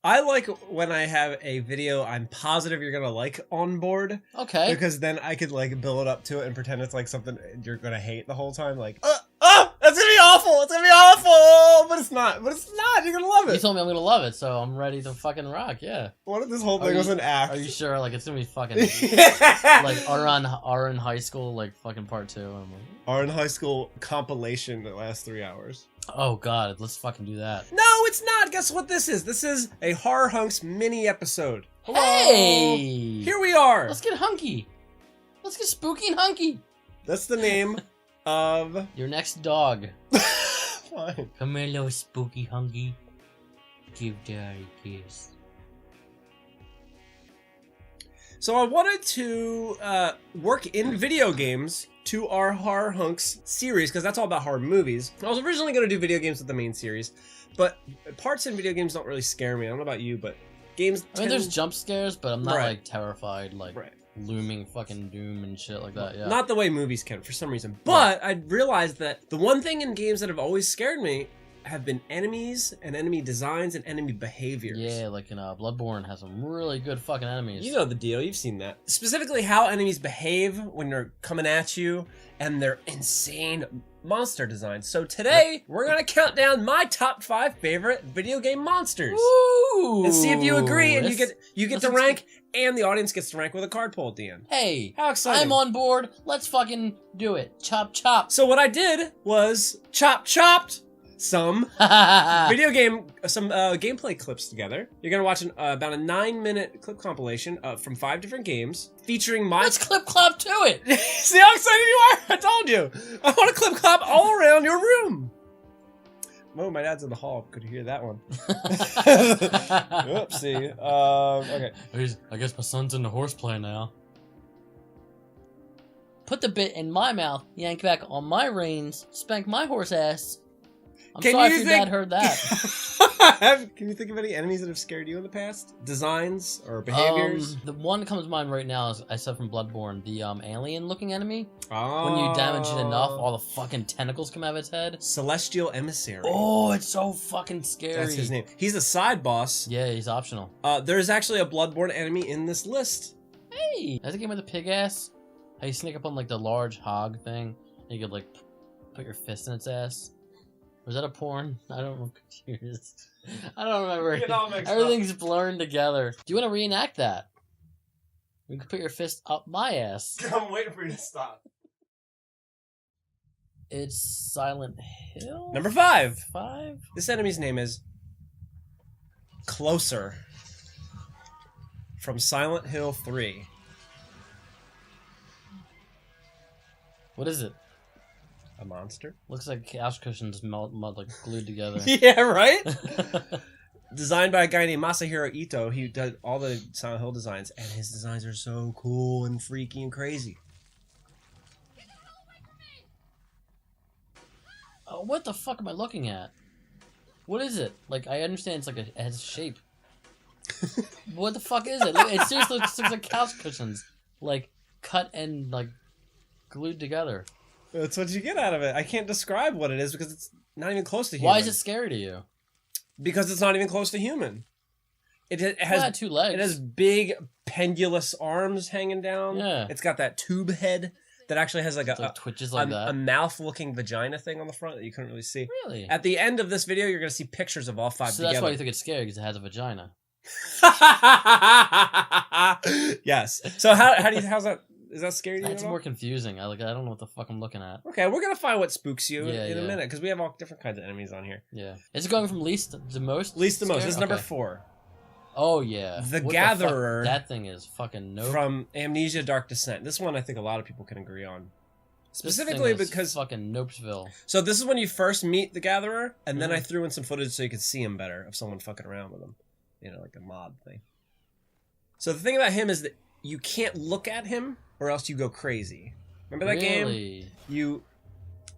I like when I have a video I'm positive you're gonna like on board. Okay. Because then I could like build up to it and pretend it's like something you're gonna hate the whole time. Like, that's gonna be awful. It's gonna be awful. But it's not. But it's not. You're gonna love it. You told me I'm gonna love it, so I'm ready to fucking rock. Yeah. What if this whole thing was an act? Are you sure? Like it's gonna be fucking like R in high school, like fucking part 2. I'm like, R in high school compilation that lasts 3 hours. oh god, let's fucking do that. No, it's not. Guess what this is? This is a Horror Hunx mini episode. Hello. Hey! Here we are. Let's get hunky. Let's get spooky and hunky. That's the name of your next dog. Fine. Come here, little spooky hunky. Give daddy a kiss. So I wanted to work in video games to our Horror Hunx series, because that's all about horror movies. I was originally going to do video games with the main series, but parts in video games don't really scare me. I don't know about you, but games I mean, there's jump scares, but I'm not like terrified, like looming fucking doom and shit like that. Yeah. Not the way movies can, for some reason. But I realized that the one thing in games that have always scared me have been enemies and enemy designs and enemy behaviors. Yeah, like in Bloodborne has some really good fucking enemies. You know the deal, you've seen that. Specifically how enemies behave when they're coming at you and their insane monster designs. So today, we're gonna count down my top 5 favorite video game monsters. Ooh, and see if you agree, and you get to rank, and the audience gets to rank with a card pull at the end. Hey, how exciting. I'm on board. Let's fucking do it. Chop chop. So what I did was chopped some gameplay clips together. You're gonna watch about a 9-minute clip compilation from 5 different games featuring my. Let's clip clop to it. See how excited you are? I told you. I want to clip clop all around your room. Oh, my dad's in the hall. Could you hear that one? Oopsie. Okay. I guess my son's in the horseplay now. Put the bit in my mouth, yank back on my reins, spank my horse ass. I'm sorry if your dad heard that. Can you think of any enemies that have scared you in the past? Designs or behaviors? The one that comes to mind right now is I said from Bloodborne, the alien-looking enemy. Oh. When you damage it enough, all the fucking tentacles come out of its head. Celestial Emissary. Oh, it's so fucking scary. That's his name. He's a side boss. Yeah, he's optional. There's actually a Bloodborne enemy in this list. Hey! That's a game with a pig ass. How you sneak up on like the large hog thing, and you could like put your fist in its ass. Was that a porn? I don't know. Confused. I don't remember. Everything's blurring together. Do you want to reenact that? You can put your fist up my ass. I'm waiting for you to stop. It's Silent Hill? Number 5. 5? This enemy's name is Closer. From Silent Hill 3. What is it? A monster? Looks like couch cushions like glued together. Yeah, right? Designed by a guy named Masahiro Ito. He did all the Silent Hill designs, and his designs are so cool and freaky and crazy. Oh, what the fuck am I looking at? What is it? Like, I understand it's like it has a shape. What the fuck is it? It seriously looks like couch cushions. Like, cut and, like, glued together. That's what you get out of it. I can't describe what it is because it's not even close to human. Why is it scary to you? Because it's not even close to human. It has 2 legs. It has big pendulous arms hanging down. Yeah. It's got that tube head that actually has like twitches like that. A mouth-looking vagina thing on the front that you couldn't really see. Really? At the end of this video, you're going to see pictures of all 5 so together. That's why you think it's scary, because it has a vagina. Yes. So how's that? Is that scary to you? That's more confusing. I don't know what the fuck I'm looking at. Okay, we're gonna find what spooks you in a minute, because we have all different kinds of enemies on here. Yeah. Is it going from least to most? Least to most. This is number 4. Oh, yeah. The Gatherer. That thing is fucking no. From Amnesia Dark Descent. This one I think a lot of people can agree on. Specifically because fucking Nopesville. So this is when you first meet the Gatherer, and then I threw in some footage so you could see him better of someone fucking around with him. You know, like a mod thing. So the thing about him is that you can't look at him or else you go crazy. Remember that game?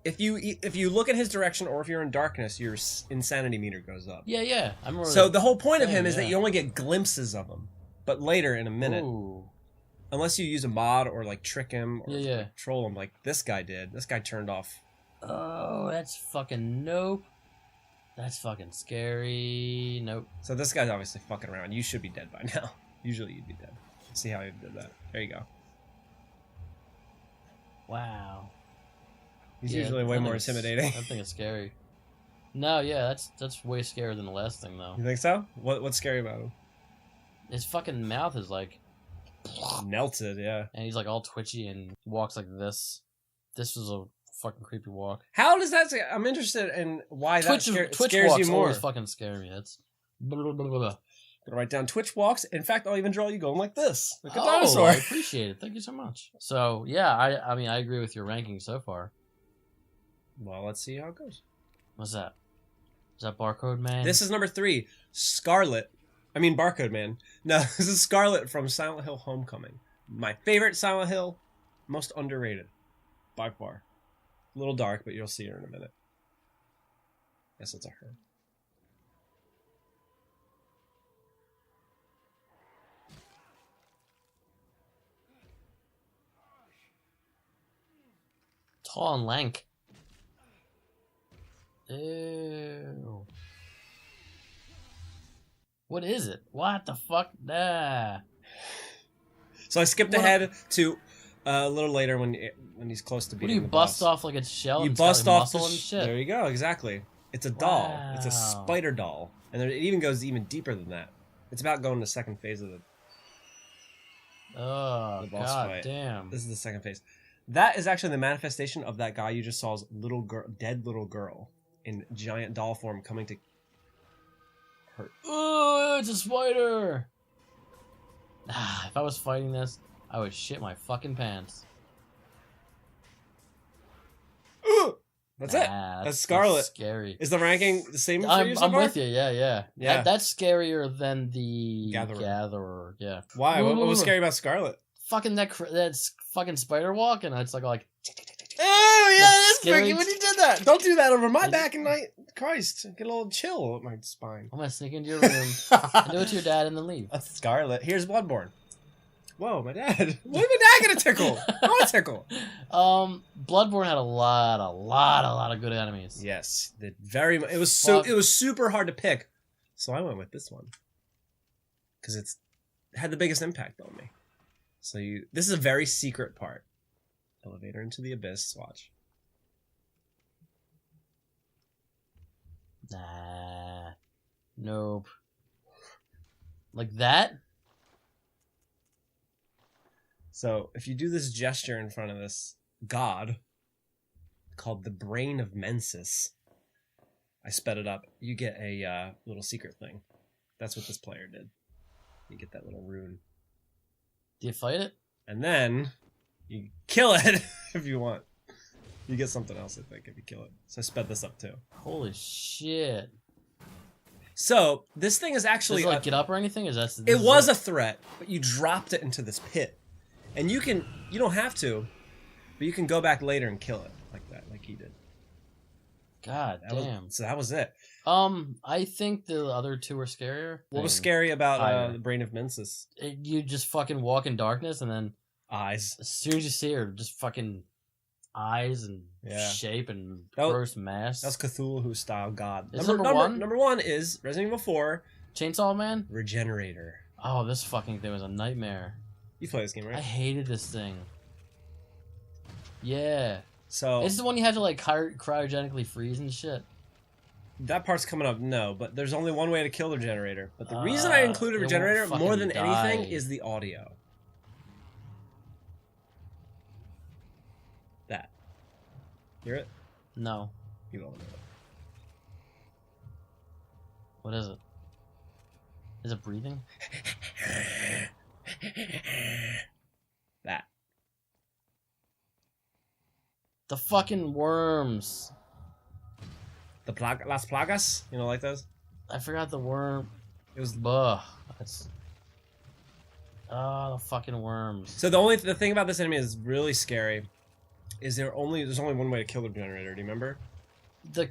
If you look at his direction or if you're in darkness, your insanity meter goes up. Yeah. I remember. So the whole point of him is that you only get glimpses of him, but later in a minute. Ooh. Unless you use a mod or like trick him or Yeah. troll him like this guy did. This guy turned off. Oh, that's fucking nope. That's fucking scary. Nope. So this guy's obviously fucking around. You should be dead by now. Usually you'd be dead. See how he did that. There you go. Wow. He's usually way more intimidating. I think it's scary. No, yeah, that's way scarier than the last thing, though. You think so? What's scary about him? His fucking mouth is like melted, yeah. And he's like all twitchy and walks like this. This was a fucking creepy walk. How does that? I'm interested in why that Twitch scares you more. Always fucking scare me. That's. Blah, blah, blah. Gonna write down Twitch walks. In fact, I'll even draw you going like this, like a oh, dinosaur. I appreciate it. Thank you so much. So yeah, I mean I agree with your ranking so far. Well, let's see how it goes. What's that? Is that Barcode Man? This is number 3, Scarlet. I mean Barcode Man. No, this is Scarlet from Silent Hill Homecoming. My favorite Silent Hill, most underrated, by far. A little dark, but you'll see her in a minute. Guess it's a her. Tall and lank. Ew. What is it? What the fuck? Nah. So I skipped ahead to a little later when he's close to beating the boss. What do you bust off like its shell? You bust off the shit. There you go. Exactly. It's a doll. Wow. It's a spider doll, and it even goes even deeper than that. It's about going to the second phase of the boss fight. Damn. This is the second phase. That is actually the manifestation of that guy you just saw's dead little girl in giant doll form coming to hurt. Oh, it's a spider! If I was fighting this, I would shit my fucking pants. That's it. That's Scarlet. That's scary. Is the ranking the same for you so I'm far? with you, yeah. That's scarier than the Gatherer. Yeah. Why? What was scary about Scarlet? Fucking that's fucking spider walk, and it's like oh yeah, that's freaky when you did that. Don't do that over my back and night. Christ, get a little chill with my spine. I'm gonna sneak into your room and do it to your dad and then leave. That's Scarlet. Here's Bloodborne. Whoa, my dad. What did my dad gonna tickle? I want to tickle. Bloodborne had a lot of good enemies. Yes, it was super hard to pick, so I went with this one because it had the biggest impact on me. So this is a very secret part. Elevator into the abyss. Watch. Nah. Nope. Like that? So if you do this gesture in front of this god called the Brain of Mensis, I sped it up. You get a little secret thing. That's what this player did. You get that little rune. Do you fight it? And then you kill it if you want. You get something else, I think, if you kill it. So I sped this up too. Holy shit. So this thing is actually... Does it get up or anything? It was a threat, but you dropped it into this pit. And you don't have to, but you can go back later and kill it like that, like he did. God damn. So that was it. I think the other two were scarier. What was scary about the Brain of Mensis? You just fucking walk in darkness and then eyes. As soon as you see her, just fucking eyes and shape and gross mass. That's Cthulhu style god. Number one? Number 1 is Resident Evil 4. Chainsaw Man? Regenerator. Oh, this fucking thing was a nightmare. You play this game, right? I hated this thing. Yeah. So it's the one you have to like cryogenically freeze and shit. That part's coming up, no, but there's only one way to kill the Regenerator. But the reason I included Regenerator more than anything is the audio. That. Hear it? No. You won't know it. What is it? Is it breathing? That. The fucking worms. The Las Plagas? You know, like those? I forgot the worm. It was... That's... Oh, the fucking worms. So the thing about this enemy is really scary. Is there's only one way to kill the Generator, do you remember? The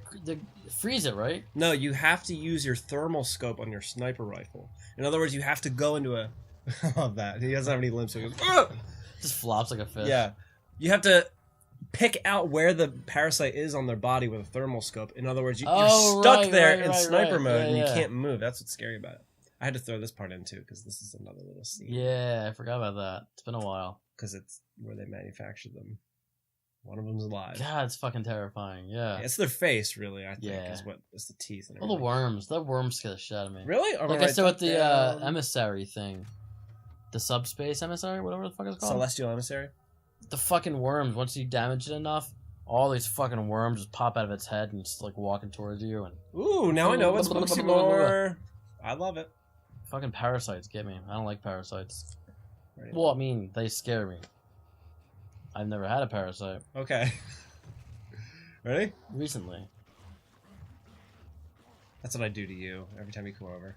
freeze it, right? No, you have to use your thermal scope on your sniper rifle. In other words, you have to go into a... I love that. He doesn't have any limbs, so he goes... Ugh! Just flops like a fish. Yeah. You have to pick out where the parasite is on their body with a thermal scope. In other words, you're Oh, stuck right, there right, in right, sniper right. mode Yeah, and you yeah. can't move. That's what's scary about it. I had to throw this part in too because this is another little scene. Yeah, I forgot about that. It's been a while. Because it's where they manufacture them. One of them's alive. God, it's fucking terrifying. Yeah. It's their face, really. I think Yeah. is the teeth and All the everything. worms. The worms scare the shit out of me. Really? I'm Like gonna I said write with the that down. emissary thing. The subspace emissary, whatever the fuck it's called. Celestial emissary. The fucking worms. Once you damage it enough, all these fucking worms just pop out of its head and just like walking towards you and Ooh, now I know what spooks you more. I love it. fucking parasites get me. I don't like parasites. Right. Well, I mean, they scare me. I've never had a parasite. Okay. Ready? Recently. That's what I do to you every time you come over.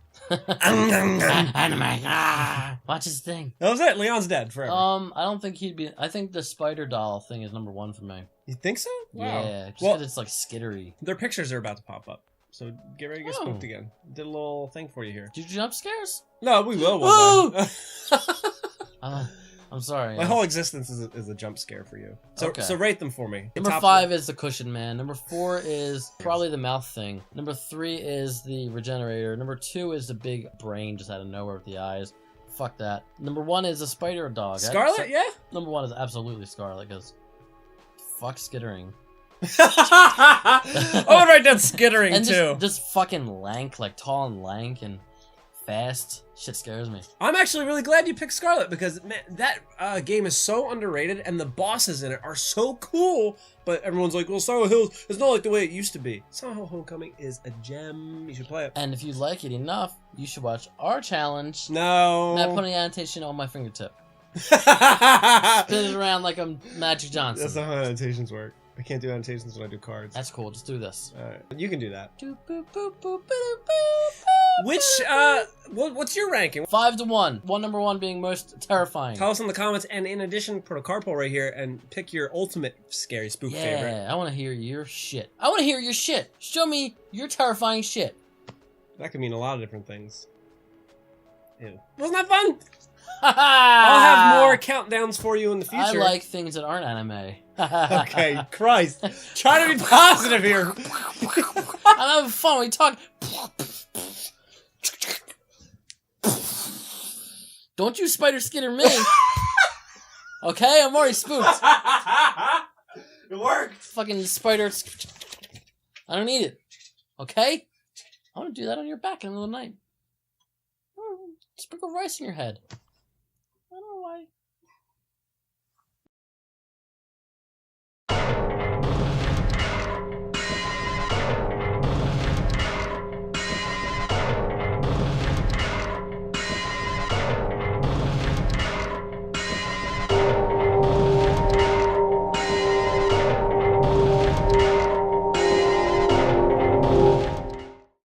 Watch his thing. That was it. Leon's dead forever. I don't think he'd be. I think the spider doll thing is number 1 for me. You think so? Wow. Yeah, just Well, because it's like skittery. their pictures are about to pop up. So get ready to get Oh. spooked again. Did a little thing for you here. Did you jump scares? No, we will Woo! one day. I'm sorry. My whole existence is a jump scare for you. So Okay. so rate them for me. Number Top 5 is the cushion man. Number 4 is probably the mouth thing. Number 3 is the regenerator. Number 2 is the big brain just out of nowhere with the eyes. Fuck that. Number 1 is a spider dog. Scarlet, yeah? Number 1 is absolutely Scarlet because fuck skittering. I would write down skittering And too. just fucking lank, like tall and lank and fast. Shit scares me. I'm actually really glad you picked Scarlet because man, that game is so underrated and the bosses in it are so cool. But everyone's like, well, Silent Hills is not like the way it used to be. Silent Hill Homecoming is a gem. You should play it. And if you like it enough, you should watch our challenge. No. And I put an annotation on my fingertip. That's Spin it around like I'm Magic Johnson. not how annotations work. I can't do annotations when I do cards. That's cool. Just do this. Alright, you can do that. Doop, boop, boop, boop, boop, boop, Which, boop, boop. what's your ranking? 5 to 1. Number 1 being most terrifying. Tell us in the comments, and in addition, put a card pull right here and pick your ultimate scary spook favorite. Yeah, I want to hear your shit. I want to hear your shit. Show me your terrifying shit. That could mean a lot of different things. Ew. Wasn't that fun? I'll I'll have more countdowns for you in the I future. like things that aren't anime. Okay, Christ. Try to be positive here. I'm having fun. We talk. Don't you spider skitter me. Okay, I'm already spooked. It worked. Fucking spider. I don't need it. Okay? I want to do that on your back in the middle of the night. Sprinkle rice in your head.